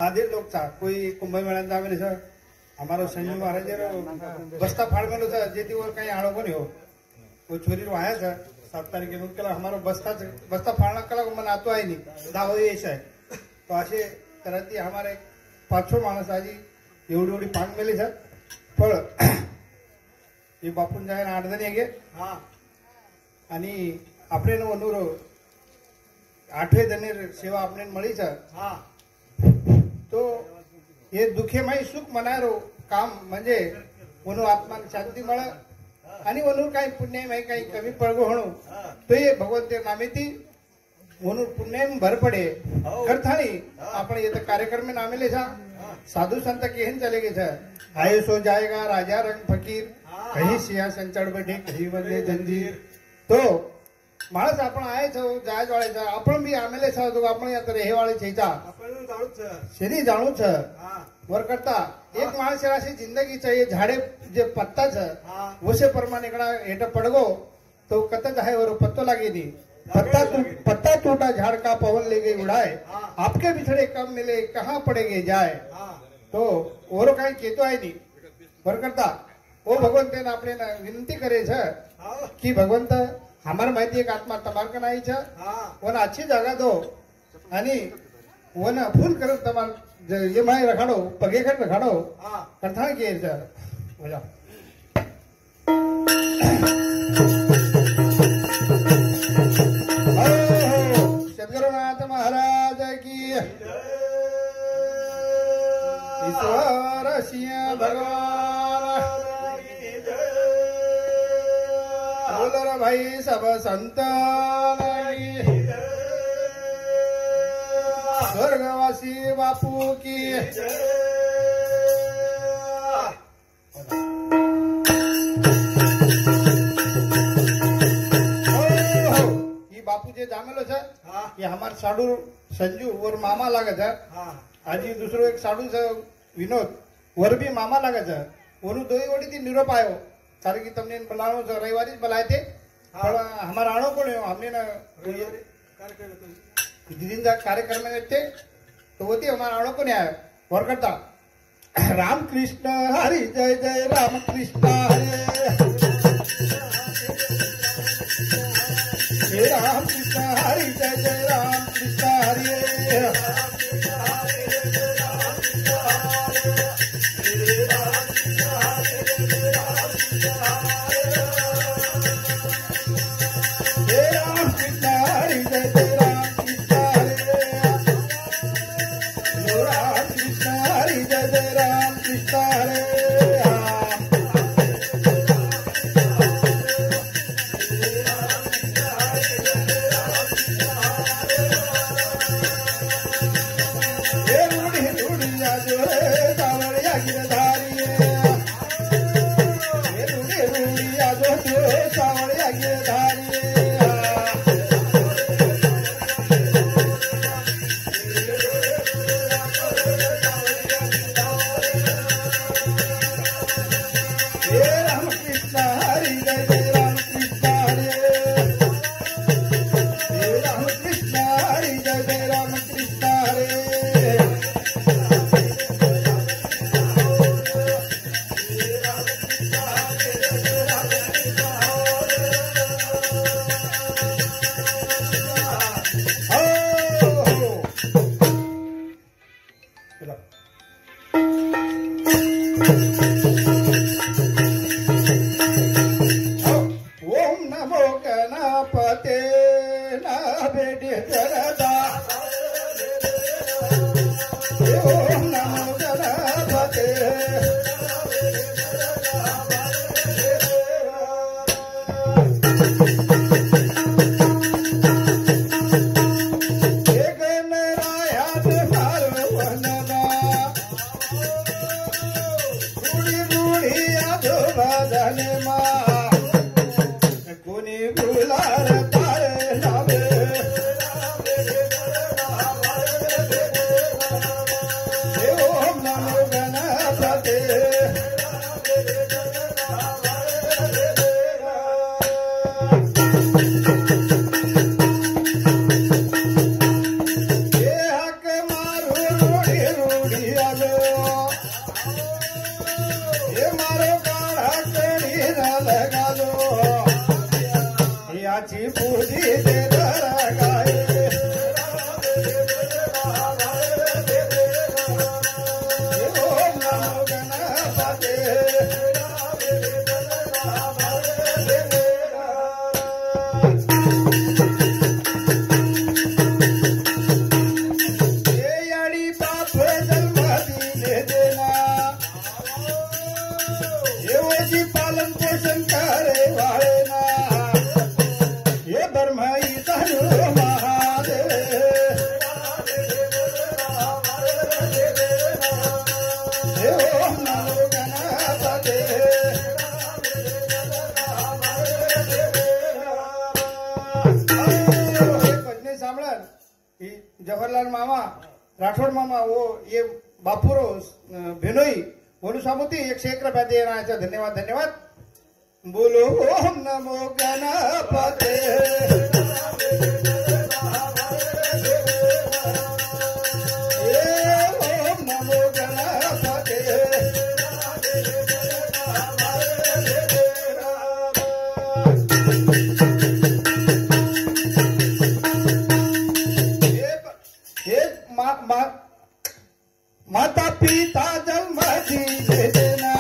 आधे लोग था कोई कुंभ मेळा जावे छ हमारो संजू महाराज बस्ता फाड़ मेलो था जेती और कहीं आड़ो को नहीं हो वो छोरी आया था 7 तारीख के कला हमारो बस्ता फाड़ना कला मन आतो आई नहीं दाहो ये है तो असे तरती हमारे 5-6 माणस आजी एवढी एवढी पांग मेली छ फळ हे बापून जाय 8 जण येगे हां आणि આપણે નો અનુરો 8 જણની સેવા આપણે મળી છે હા तो हे दुखेमाई सुख मनारो काम म्हणजे म्हणून आत्मान शांती मिळे आणि म्हणून काही पुण्यमय काही कमी पडगो म्हणून तो हे भगवंत नामेती म्हणून पुण्यम भर पडे करथाणी आपण येत कार्यक्रम में नामेले छा साधु संत केहन चले गए छा आए सो जाएगा राजा रंग फकीर कहीं सिंहासन चढ़ बैठे कहीं बदले जंजीर तो माणस आपण आहे छो जायज वाळे छा आपण भी आमेले छा तो आपण यात रेहे वाळे छेचा आपण जाणू छ शरी जाणू छ वर करता एक माणस राशी जिंदगी चाहिए झाड़े जे पत्ता छ वसे प्रमाणे कड़ा एटा पड़गो तो कतच आहे वर पत्तो लागे नी पत्ता टूटा झाड़ का पवन ले गई उड़ाए आपके बिछड़े कब मिले कहां पड़ेगे जाए तो और काही केतो आहे नी वर करता ओ भगवंतेन आपले विनंती करे छ की भगवंत हमार माहिती एक आत्मा तमार का नाही छ वन अच्छी जगह दो आणि वन फूल कर तमार ये माय रखाडो पगे कर रखाडो करथा के छ हो जा सद्गुरुनाथ महाराज की ईश्वर सिंह भगवान बोलो भाई सब संतान स्वर्गवासी बापू की बापू जे जामेलो छे ये हमार साडू संजू और मामा लागे छे आजी दूसरो एक साडू छे विनोद और भी मामा लागे छे ओनु दोई ओडी थी निरोप आयो कारण की तमने बुलाणो छे रविवारी बुलाए थे पण हमार आणो कोण हमने ना दिन जा कार्यक्रम में थे तो होती हमारा आणो कोण आया और करता राम कृष्ण हरि जय जय राम कृष्ण हरे राम कृष्ण हरि जय जय राम कृष्ण हरे Hare राठौड़ मामा वो ये बापूरो भेनोई बोलू सामुती 101 रुपया दे रहा है। धन्यवाद धन्यवाद। बोलो ओम नमो गणपते ओम नमो गणपते माता पिता जन्म देना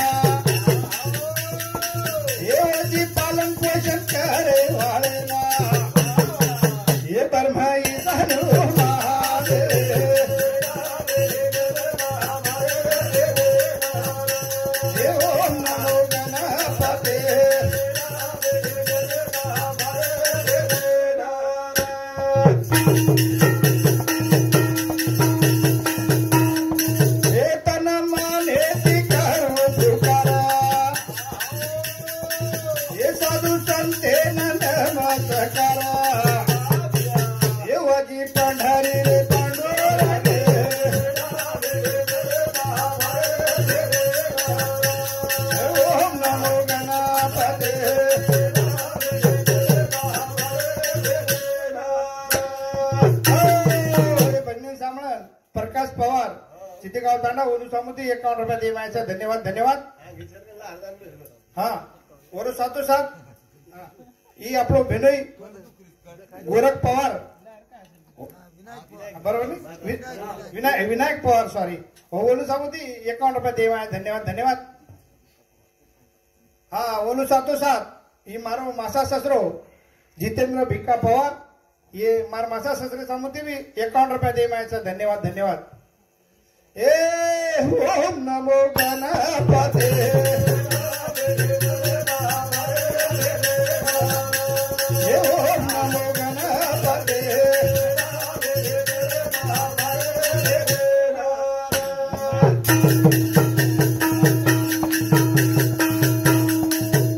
ये जी पालन पोषण करे वाले ना ये ब्रह्माई धनु ओम नमो गणपते प्रकाश पवार चितेगाव तांडा ओनू सामुती 51 रुपया दे मायचा। धन्यवाद धन्यवाद। हाँ और साथो साथ ये आपलो भेनोई गोरख पवार बरोबर नहीं विनायक पवार सॉरी ओनू सामुती 51 रुपया दे माय। धन्यवाद धन्यवाद। हाँ ओनू साथो साथ ये मारो मासा ससरो जितेंद्र भिक्का पवार ये मार मासा ससरे सामुती भी 51 रुपया दे मायचा। धन्यवाद धन्यवाद। ओम नमो गणपते ओम नमो गणपते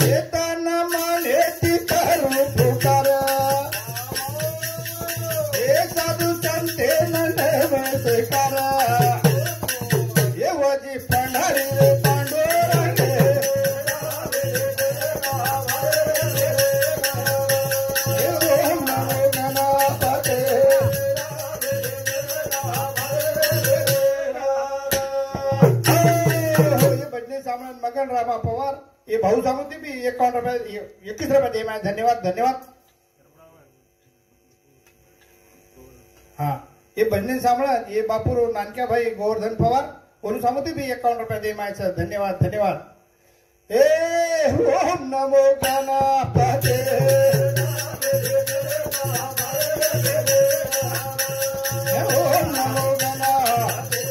चेतन मने करू पुकार हे साधु संते नमस्कार मगन रामा पवार ये भाऊ सामुती भी 51 रुपया 21 रुपया दे माय। धन्यवाद धन्यवाद। हाँ ये भजन सामळन ये बापूर नानक्या भाई गोवर्धन पवार ओनू सामुती भी 51 रुपया दे मायचा। धन्यवाद धन्यवाद। ओम नमो गणपते ओम नमो गणपते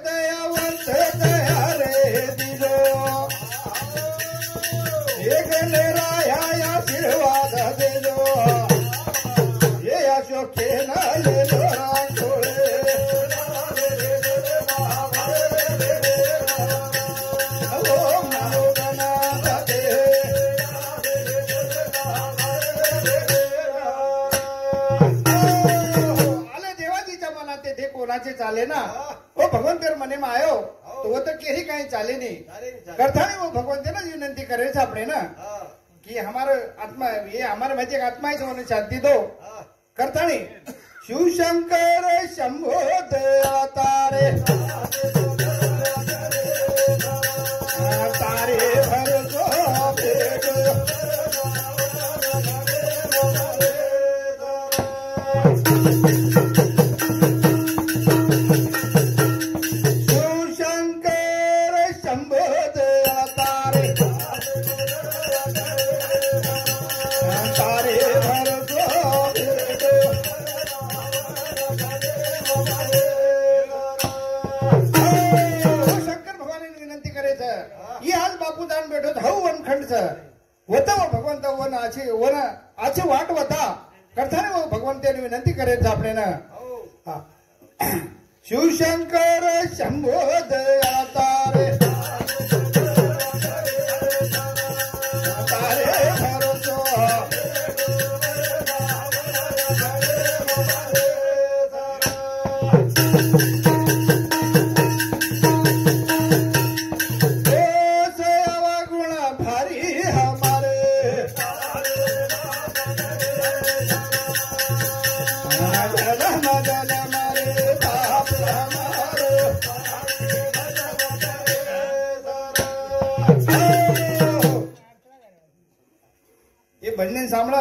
दयावंत दया रे दिलो एक राया आशीर्वाद देलो ये अशोके न ले लो राठोळे ओम नमो गणपते आले देवाजीच्या मनात ते दे कोणाचे चाले ना वो भगवान तेर मने में आयो तो वो तो केही कहीं चाले नहीं करता नहीं वो भगवान तेना विनंती करे अपने ना कि हमारे आत्मा ये हमारे मध्य का आत्मा ही तो उन्हें शांति दो करता नहीं शिव शंकर शंभो दया तारे तारे भरोसो भगवंत वन आचे वाट वता करता वो भगवंत विनंती करे आपने ना शिवशंकर शंभो दया तारे तारे भरोसो भजन सांभळ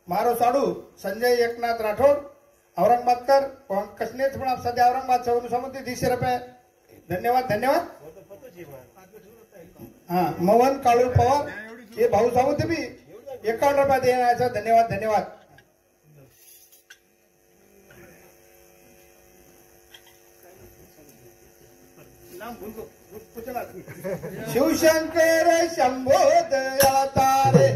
मारो साडू संजय एकनाथ राठोड औरंगाबादकर कसनेच पण सध्या औरंगाबाद सौर समिती 200 रुपये धन्यवाद धन्यवाद हा मोहन काळू पवार हे भाऊ सावंत बी 51 रुपये देण्याचा धन्यवाद धन्यवाद शिवशंकर शंभो दया तारे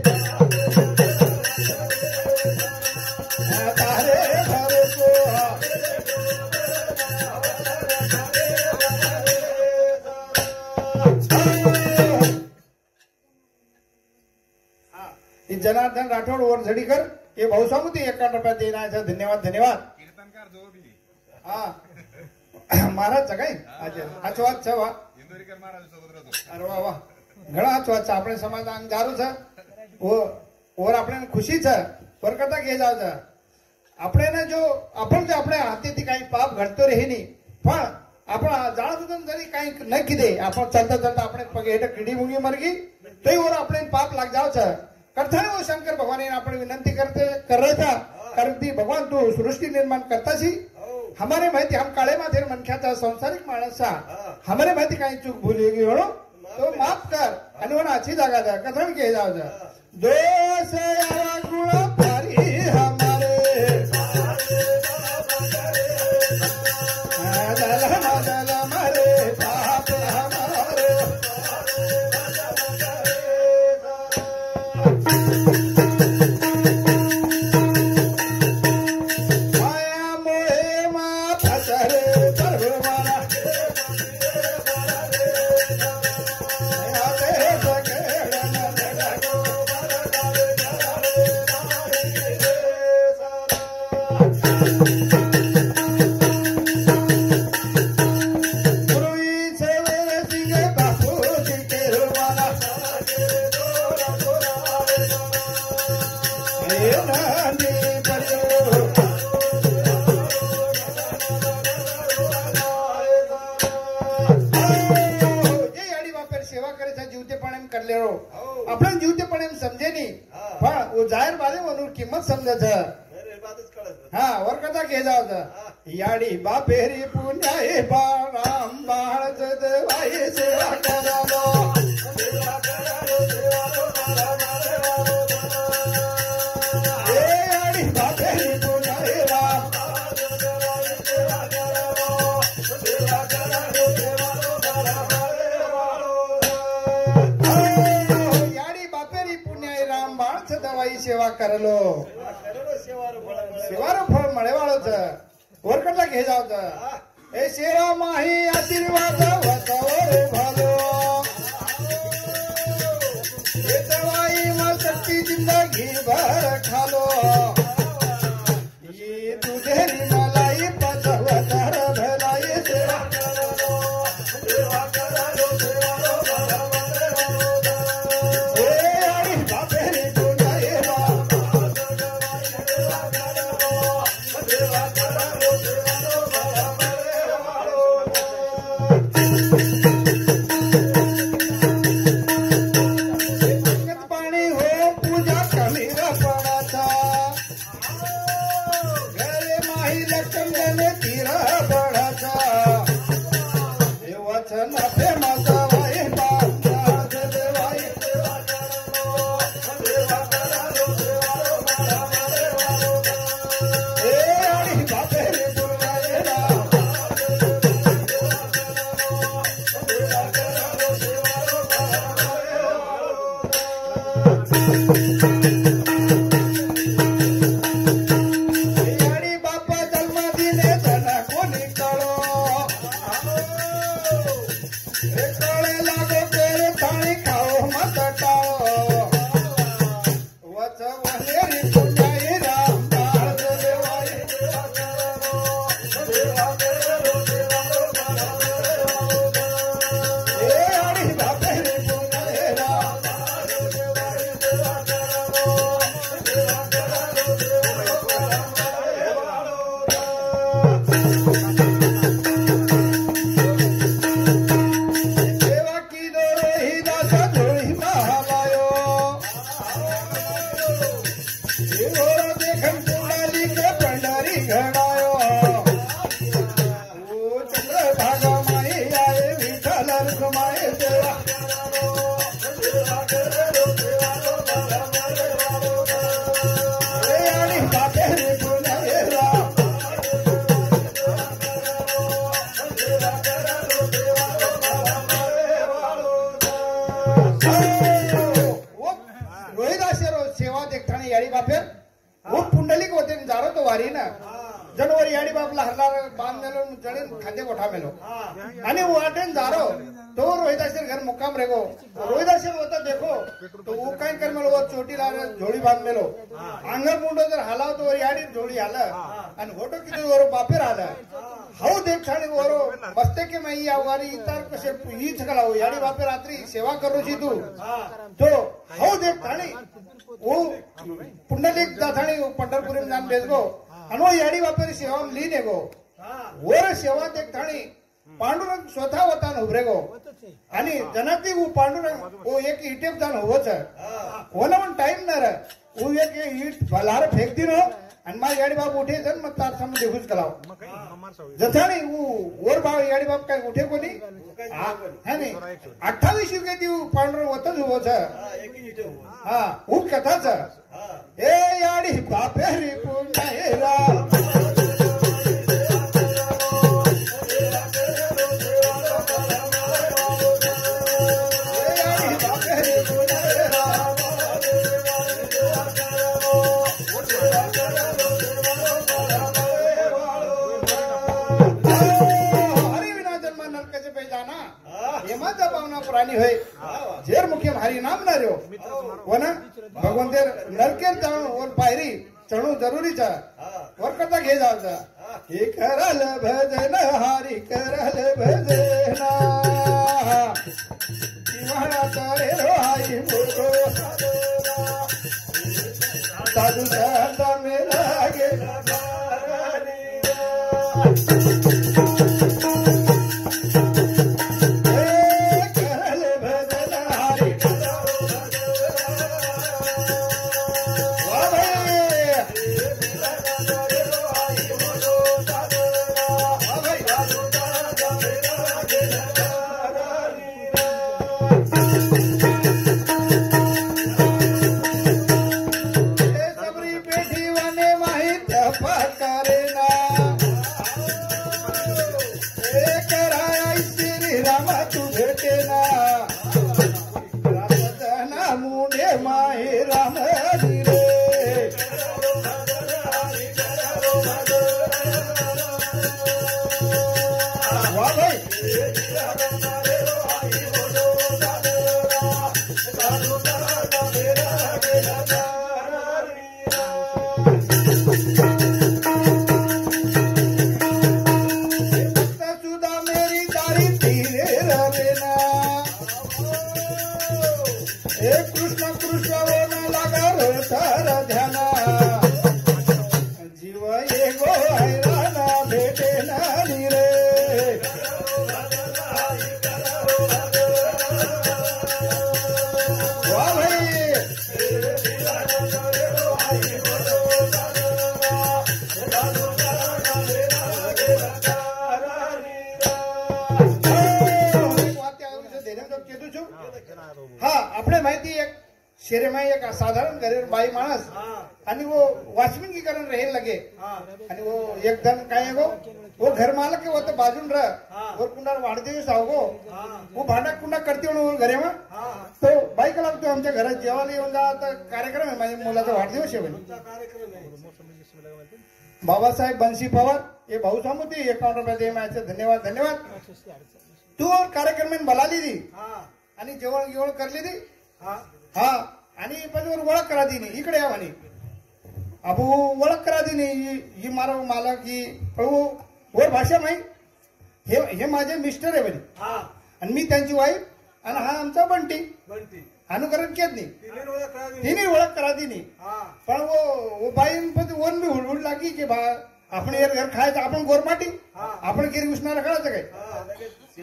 तारे भरोसो जनार्दन राठोड वर झडीकर हे भाऊ सामुती 51 रुपये देण्याचा धन्यवाद धन्यवाद कीर्तनकार जो भी हा महाराज काय आज વાત છે વા इंदोरीकर महाराज सोबत रहतो अरे वा वा ઘણા હાથ વાત છે આપણે સમાધાન જારું છે ઓર આપણે ખુશી છે વરકતા કે જાવ છે આપણે જો આપણે આપણે હાથેથી કઈ પાપ ઘટતો રહે નહીં પણ આપણા જાણતું જરી કઈ ન કીધે આપણે ચાલતા ચાલતા આપણે પગે હેઠ કીડી મૂંગી મરગી તો ઓર આપણે પાપ લાગ જાવ છે करता है वो शंकर भगवान ने अपनी विनंती करते कर रहा था करती भगवान तू सृष्टि निर्माण करता सी हमारे माहिती हम काळे माथे मनख्याचा संसारिक माणसा हमारे माहिती काही चूक भूली गई हो तो माफ कर आणि वो अच्छी जागा जा कथन के जाओ जा दोष यारा गुण भारी हमारे मदल मरे पाप हमारे आपण जीवतेपणे समजे नाही पण वो जाहीर बाले म्हणून किंमत समजत हा वर कथा घे जाव याडी बापेरी पुण्याई बाळाम बाळ जदवाई सेवा करावो याडी बापेरी पुण्याई राम दवाई सेवा करलो सेवारो फळ मळेवाळो छ वरकडला घे जाव ए सेवा माही आशीर्वाद वतवरे भालो ए दवाई मा शक्ती जिंदगी भर खालो ये तुझेरी मलाई पचवतर भलाई सेवा रोहिदासेरो सेवा देखताना याडी बापेर वो पुंडलिक होते न जारो तो वारी ना जनवरी याडी बापला हरला बांध मेलो जड़े खाते उठा मेलो आणि वाटेन जारो तो रोहिदासेर घर मुक्काम रेगो रोहिदासेर होता देखो तो वो काय कर मेलो वो चोटी ला जोड़ी बांध मेलो अंगर मुंडो जर हलाव तो याडी जोड़ी आला आणि होटो किती वरो बापेर आला हाऊ देखताना वरो बसते के मैं या वारी इतर कसे ही छकलाओ याडी बापे रात्री सेवा करू शी तू तो हाऊ देखताना वो पुंडलिक जातानी पंढरपुरी जान बेसगो अनो याडी बापेर सेवा लीने गो वर सेवा देखतानी पांडुरंग स्वतः वतान उभरेगो आणि जनाती वो पांडुरंग वो एक इटेप जान होवच कोना पण टाइम ना रे वो एक ईट भलार फेक दिनो आणि मा याडी बाप उठे जन मत तार सम देखुच कलाव जथानी वो वर बाव याडी बाप काय उठे कोणी है नी 28 युगे ती पांडुरंग वतन होवच हा वो कथाच ए याडी बापे रे पुन्हा प्राणी होय जेर मुख्य हरी नाम ना रो वो ना भगवान देर नरकेर जाऊन वर पायरी चढू जरुरीचा वर कथा घे जावचा हे करल भजन हरी करल भजन किवाडा तारे रोहाई मोठो साधू संत मेला गेला शेरेमाई एक साधारण गरीब बाई माणस आणि वो वॉचमैन की कारण रहे लगे आणि वो एकदम काय गो वो घर मालक के वो तो बाजून रह और कुंडार वाढदिवस आवगो वो भांडा कुंडा करते म्हणून घरे मग तो बाई का लागतो आमच्या घरात जेवायला येऊन जा आता कार्यक्रम आहे माझ्या मुलाचा वाढदिवस आहे बाबासाहेब बंसी पवार ये भाऊ सामुती 51 रुपये दे माझे धन्यवाद धन्यवाद तू कार्यक्रम में बोलाली दी आणि जेवण गिवण करली दी हा आणि पण ओळख करा दिनी इकडे या म्हणे अबू ओळख करा दिनी ही मारा मालक ही प्रभू वर भाषा माही हे माझे मिस्टर आहे म्हणे आणि मी त्यांची वाईफ आणि हा आमचा बंटी अनुकरण केत नाही तिने ओळख करा दिनी पण वो बाई वन भी हुडहुड लागी की बा आपण यार घर खायचं आपण गोरमाटी आपण गिरी उष्णाला खायचं काय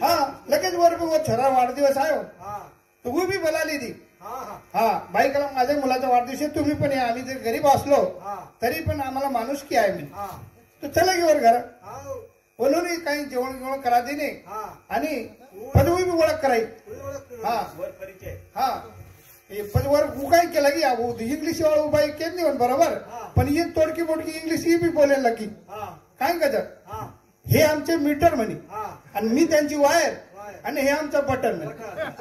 हा लगेच वर वो छोरा वाढदिवस आयो तो वो भी बोलाली दी हा बाई कला माझ्या मुलाचा वाढदिवस तुम्ही पण या आम्ही जर गरीब असलो तरी पण आम्हाला माणुसकी आहे मी तो चला घेवर घर बोलून काही जेवण गिवण करा देणे आणि पदवी बी ओळख कराई हा हा पण वर काय केलं की इंग्लिश वाळू बाई केत नाही बरोबर पण ही तोडकी मोडकी इंग्लिश ही बी बोलायला की काय कजर हे आमचे मीटर म्हणे आणि मी त्यांची वायर आणि हे आमचं बटन म्हणे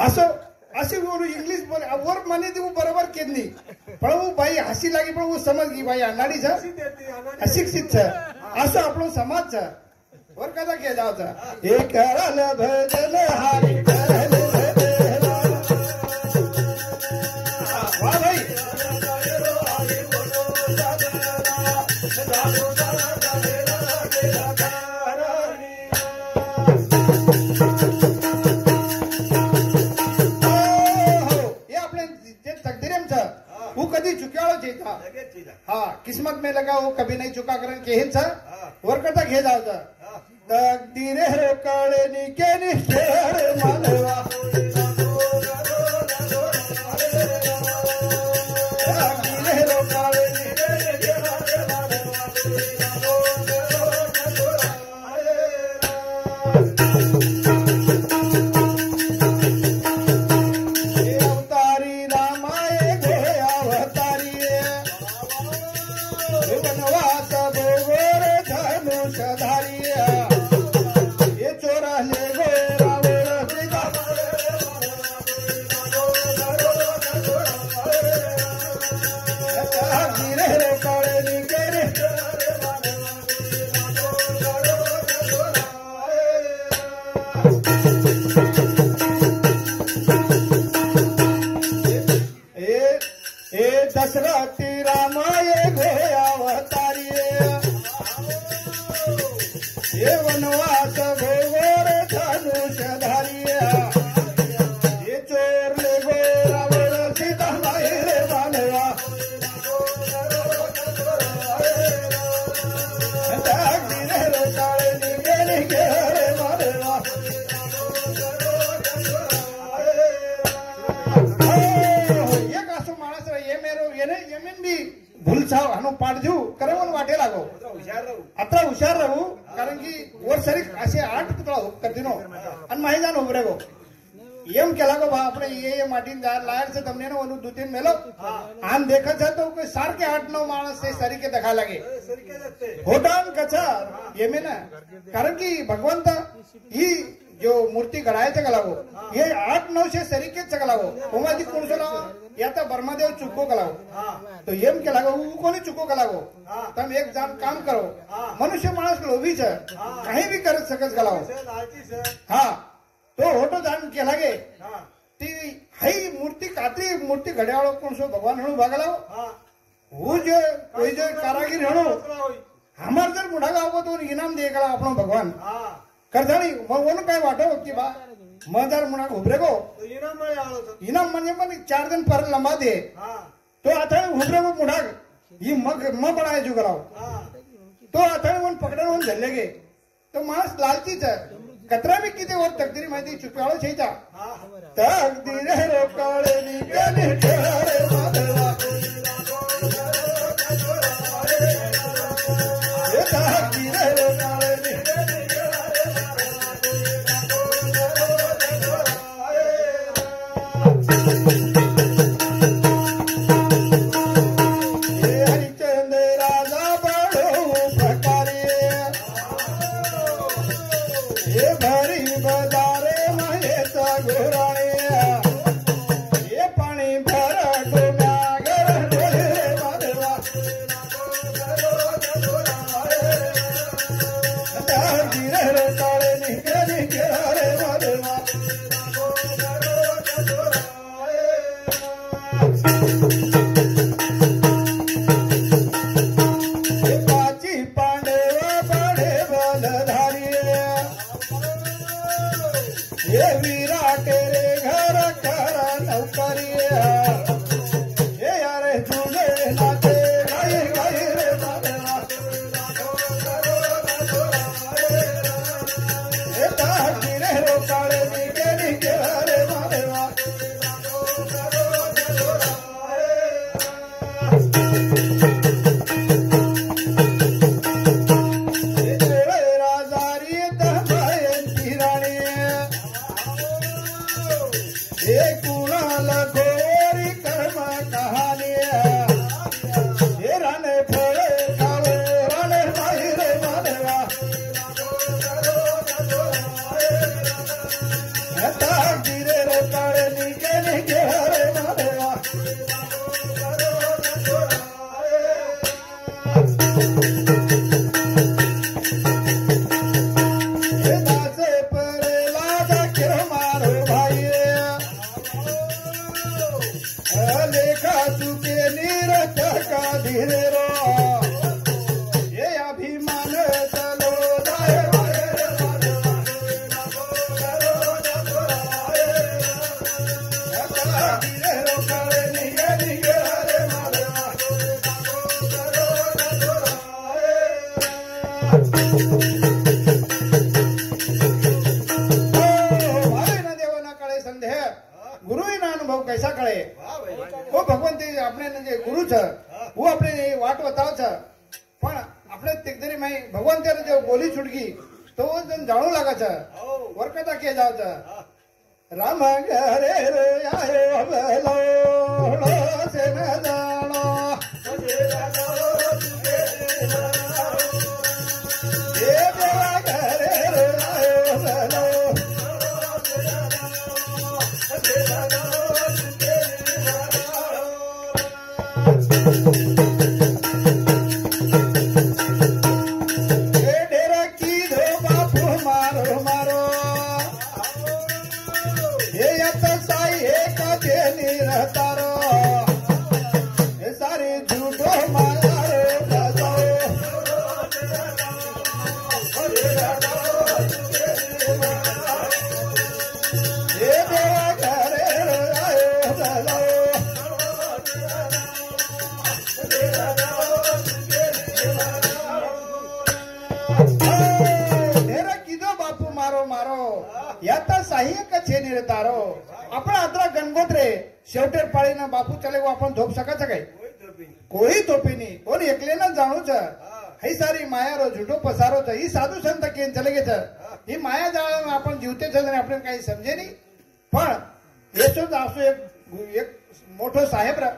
असं अशी वो इंग्लिश बोले और मने थी वो बराबर केदनी पण वो भाई हसी लागी पण वो समझ गई भाई अनाड़ी छ अशिक्षित छ असो આપણો સમાજ छ और कदा के जाव छ ए करल भजन हारी करल भजन वाह भाई वो कभी चुक्याळो चेता हाँ किस्मत में लगा वो कभी नहीं चुका करन के हिंसा वर करता घे जावता तकदीरे रे काळे नी के नी शेर मानवा तकदीरे रे काळे नी के नी शेर दशरथी रामाय घोय अवतारी ये वनवास भोगोर धनुषधारी ये चोर ले गो रावण सीता माहिरे मानवा तकदीरे रे काळे नी के रे मानवा भूलसाव हानो पाठ देऊ करवून वाटे लागो आता हुशार राहू कारण की वर सरी असे 8 पुतळा करतीनो आणि माही जाण उभरे गो एम केला गो बा આપણે ये माटीन लायर से તમને નો ઓલું દુતીન મેલો આમ દેખા છે તો કોઈ સારકે 8-9 માણસ से सरी के देखा लागे होटान कचा ये में ना कारण की भगवंत ही जो मूर्ति गढ़ाए थे गलावो ये 8-9 से सरीके चगलावो होमादी कोण सोलावो या तो ब्रह्मदेव चुको गलावो तो येम के लागो वो कोणी चुको गलावो तुम एक जान काम करो मनुष्य माणस लोभी छे कहीं भी कर सकस गलावो हाँ तो होटो जान के लागे ती हई मूर्ति कात्री मूर्ति घड्याळो कोण सो भगवान हणु भागलावो वो जो कोई जो कारागिर हणु हमार जर मुढा गावो तो इनाम दे गला आपणो भगवान करधाणी मग वनु काय वाटो की बा मजार मुना उभरे गो इनाम म्हणजे पण 4 दिन पर लंबा दे तो आता उभरे गो मुढा ही मग म बनाय जो कराव तो आता वन पकडन वन झल्ले गे तो माणस लालचीच कतरा भी किती वर तकदीरी माहिती चुकाळो छेता तकदीर रे काळे नी केने ठेरे माधवा ये तकदीर रे काळे नी कुणाला गोरी लेखा चुके नीरज का धीरे रो ये अभिमान चलो जाए गुरु ना अनुभव कैसा कळे हो भगवंत આપણે જે ગુરુ છે હું આપણે વાટ બતાવ છે પણ આપણે તેકદરી માં ભગવાન ત્યારે જો બોલી છૂટકી તો જાણું લાગે છે વરકતા કે જાવ છે રામ ઘરે રે આયો બેલો સે ન જાણો એ દેવા ઘરે રે આયો બેલો तारो आपण आदरा गणगोत रे शेवटेर पाळीना बापू चले वो आपण धोप सका काय कोई धोपी नहीं कोण एकलेना जाणू छ ही सारी माया रो झूठो पसारो छ ही साधू संत केन चले गे छ ही माया जाळ आपण जीवते छ ने आपण काही समजे नहीं पण येसोच असो एक मोठो साहेब रा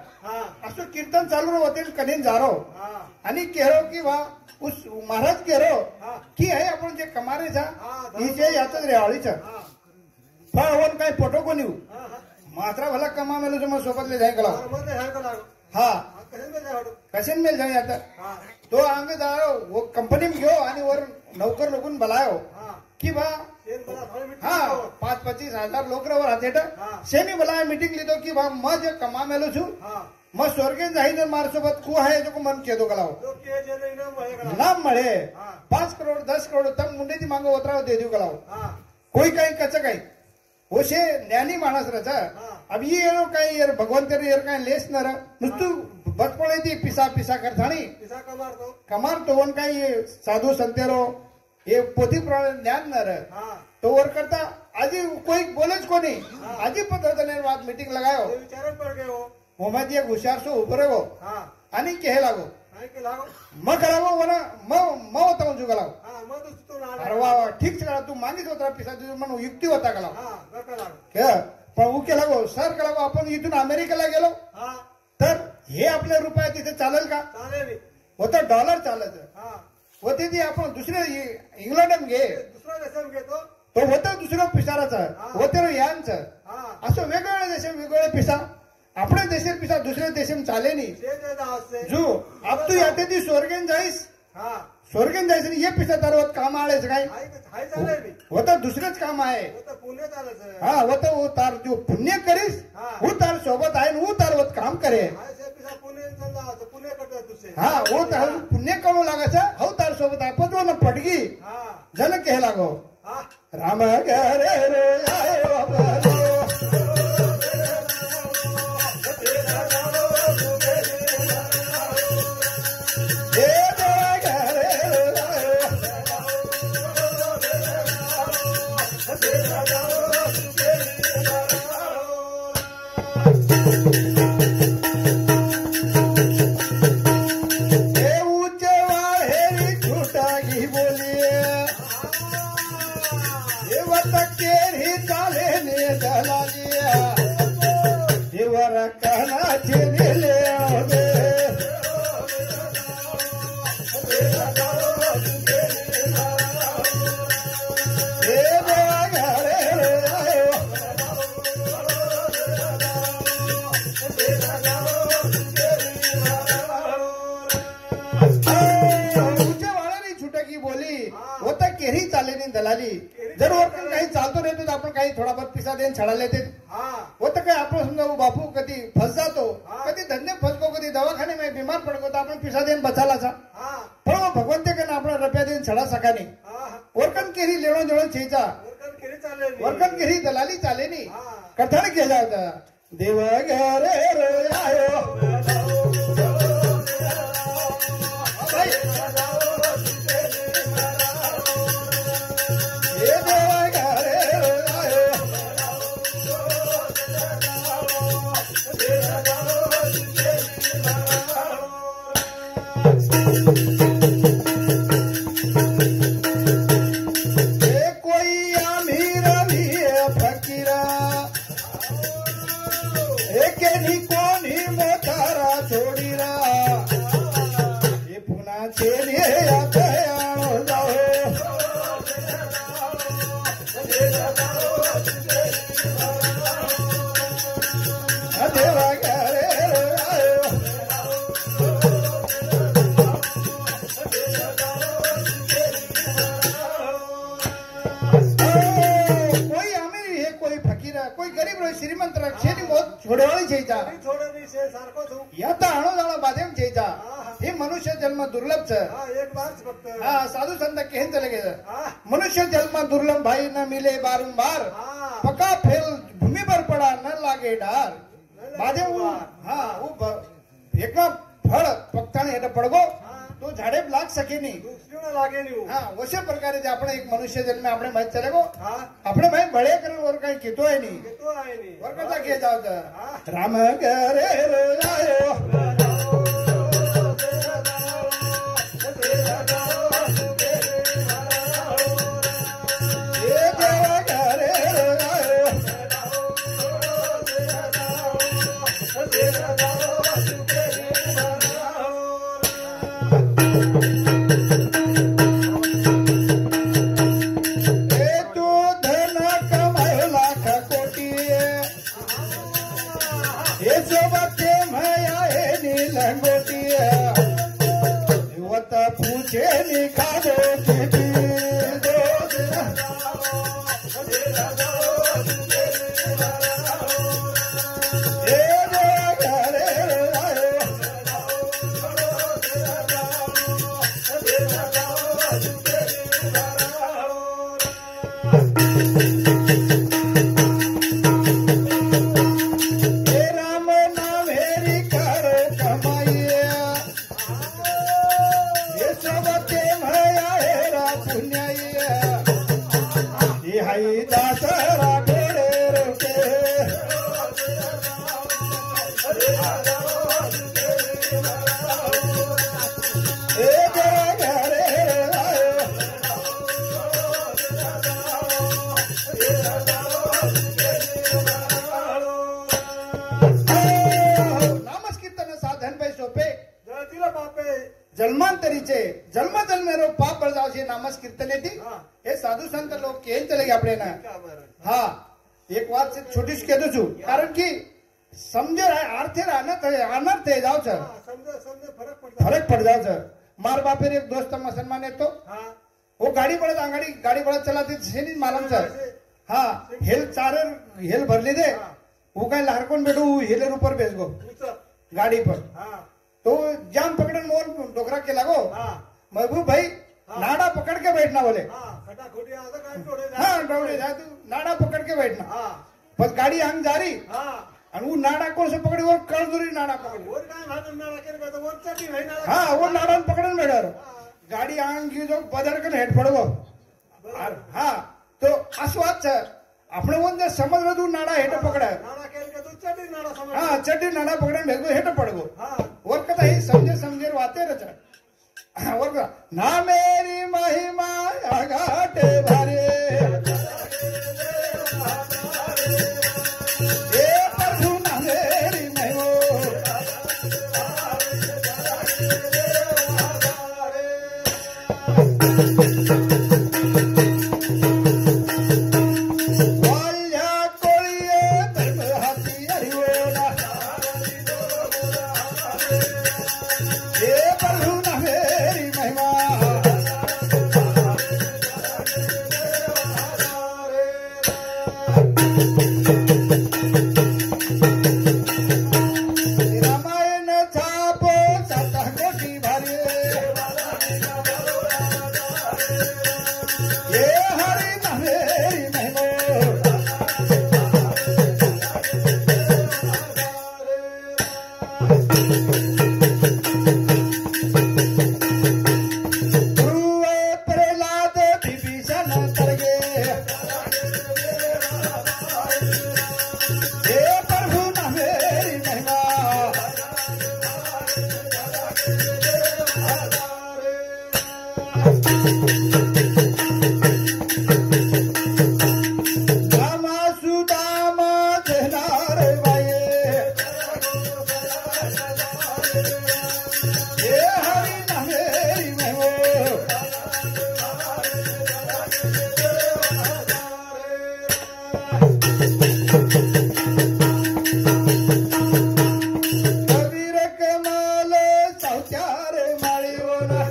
असो कीर्तन चालू रो होते कधीन जारो आणि केरो की वा उस महाराज केरो की है आपण जे कमारे छ ही जे याच रेवाळी छ पण काय फोटो कोणी मात्रा भला कमा मेलो जो मैं सोबत ले जाए गला हाँ कशन मिल जाए आता तो आगे जाओ वो कंपनी में गयो आणि वर नौकर लोगन बुलायो की बा हाँ 5-25,000 लोकर वर हाते सेमी बुलाया मीटिंग लीधो की बा मैं जो कमा मेलो छु मैं स्वर्गे जाईने मार सोबत को है जो मन केदो गलाओ नाम मळे 5 करोड़ 10 करोड़ तम मुंडे ती मांगो उतराव दे दियो गलाओ कोई काही कच काही ओशे ज्ञानी माणस रचा अब ये येरो काही यार भगवंत यार काही लेस नर नुस्तु बचपणे ती पिसा पिसा करताणी पिसा कमार तो वन काही साधू संतेरो ये पोथी प्रमाणे ज्ञान नर तो वर करता आजी कोई बोलेच कोनी आजी पद्धतने बात मीटिंग लगायो विचारन पड़ गयो मोहम्मद ये होशियार सो ऊपर हो आणि कहे लागो म करावो वना म होता जो गलाव अरे वाह ठीक करा तू मागित होता पिसा तुझं मन युक्ती होता गलाव क्या पण उके लागो सर गलाव आपण इथून अमेरिकेला गेलो तर हे आपल्या रुपया तिथे चालेल का होतं डॉलर चालायचं होते ती आपण दुसरे इंग्लंड घे दुसरा देशात घेतो तो होतं दुसरं पिसाराचं होते यांचं असं वेगवेगळ्या देशात वेगवेगळे पिसा अपने देशे पिसा दूसरे देश में चाले नहीं जो अब तू याते थी स्वर्गेन जाइस स्वर्गेन जाइस ये पिसा तारवत काम आले काय वो तो दूसरेच काम आहे हाँ वो तो तार जो पुण्य करीस वो तार सोबत आहे वो तारवत काम करे हाँ वो तार पुण्य करू लागायचं हो तार सोबत आहे पण न पटगी जन कहे लागो राम घरे रे आयो दलाली जर काही चालतो नाही तर आपण काही थोडा बहुत पिसा देऊन छडा लेते होतं काय आपण समजा बापू कधी कधी फस जातो कधी धंदे फसको कधी दवाखाने में बीमार पडको तो आपण पिसा देन बचाला सा पण वो भगवंते कन आपला रुपया देन छडा सकानी वर्कन केरी लेणो देणो छेचा वर्कन केरी दलाली चाले नी कथन केला होता देव घरे रे आयो मनुष्य जन्म दुर्लभ साधु संत कहन चले गए मनुष्य जन्म दुर्लभ भाई न मिले बारंबार पका फेल भूमि पर पड़ा न लागे डार बाधे एक फळ पक्ताने हेठ पडगो तो झाडे लाग सके नहीं वशे प्रकारे आपण एक मनुष्य जन्म આપણે માહિત ચલે ગો આપણે ભાઈ બળે કરે ઓર કઈ કીતો હે નહીં ઓર કતા કે જાવ તો રામ ઘરે આયો जन्मांतरीचे जन्म जन्मेरो पाप बळजावचे नामस कीर्तन येते हे साधू संत लोक केन चले गए આપણે ના હા એક વાત છે છોટી જ કહેતો છું કારણ કે સમજે આર્થે અનર્થ થઈ જાવ છે ફરક પડ જાવ છે માર બાપે એક દોસ્ત મુસલમાન હતો वो गाड़ी बड़ा चलाते छे नहीं मालूम सर हाँ हेल चारे हेल भर ली दे वो काय लहरकोन बैठो हेलर ऊपर बेच गो गाड़ी पर तो जाम पकड़न मोहन डोकरा के लगो महबूब भाई नाड़ा पकड़ के बैठना बोले हाँ दौड़े जा तू नाड़ा पकड़ के बैठना बस गाड़ी आंग जा रही और वो नाड़ा कौन से पकड़ी और कर्जूरी नाड़ा पकड़ी हाँ वो नाड़ा पकड़न बैठा गाड़ी आंग की जो बदल कर हेड पड़ो हाँ तो आस्वाद है अपने वो समझ रहे तू नाड़ा हेट पकड़ा हाँ चड्डी नाड़ा पकड़े भेजो हेट पड़गो और कथा ही समझे वाते रचा और कहा ना मेरी महिमा घाटे भरे ये प्रभु ना मेरी महिमा ध्रुव प्रहलाद विभीषण तरगे हे प्रभु न मेरी महिमा रामा सुदामा देहनार वाये हे हरि न मेरी महिमा कबीर कमाल सौचार माळी बोला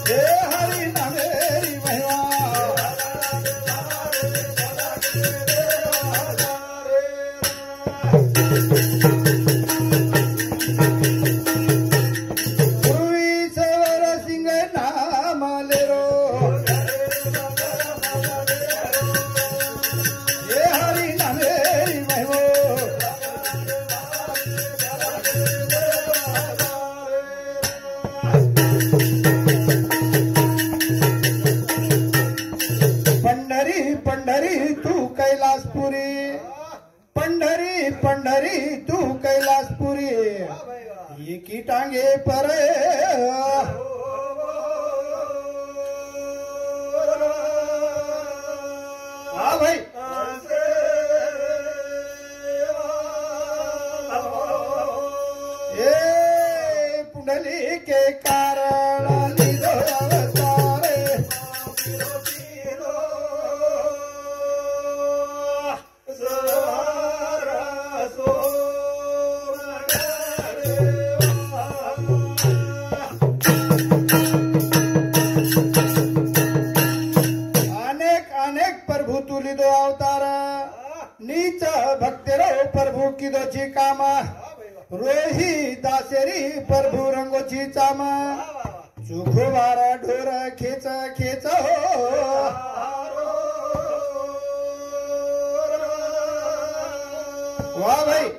हे हरि न मेरी महिमा पूर्वी सवर सिंह नाम लेरो हे हरि न मेरी महिमा पंढरी पंढरी तू कैलासपुरी पंढरी पंढरी तू कैलासपुरी एकी टांगे पर हाँ भाई ए पुंडली के कारण लिदो अवतारे अनेक अनेक प्रभु तुलिदो अवतार नीच भक्तेरो प्रभु किदोची कामा रोही दासेरी प्रभु रंगोची चामा चुखवारा ढोर खेच खेच हो वाह भाई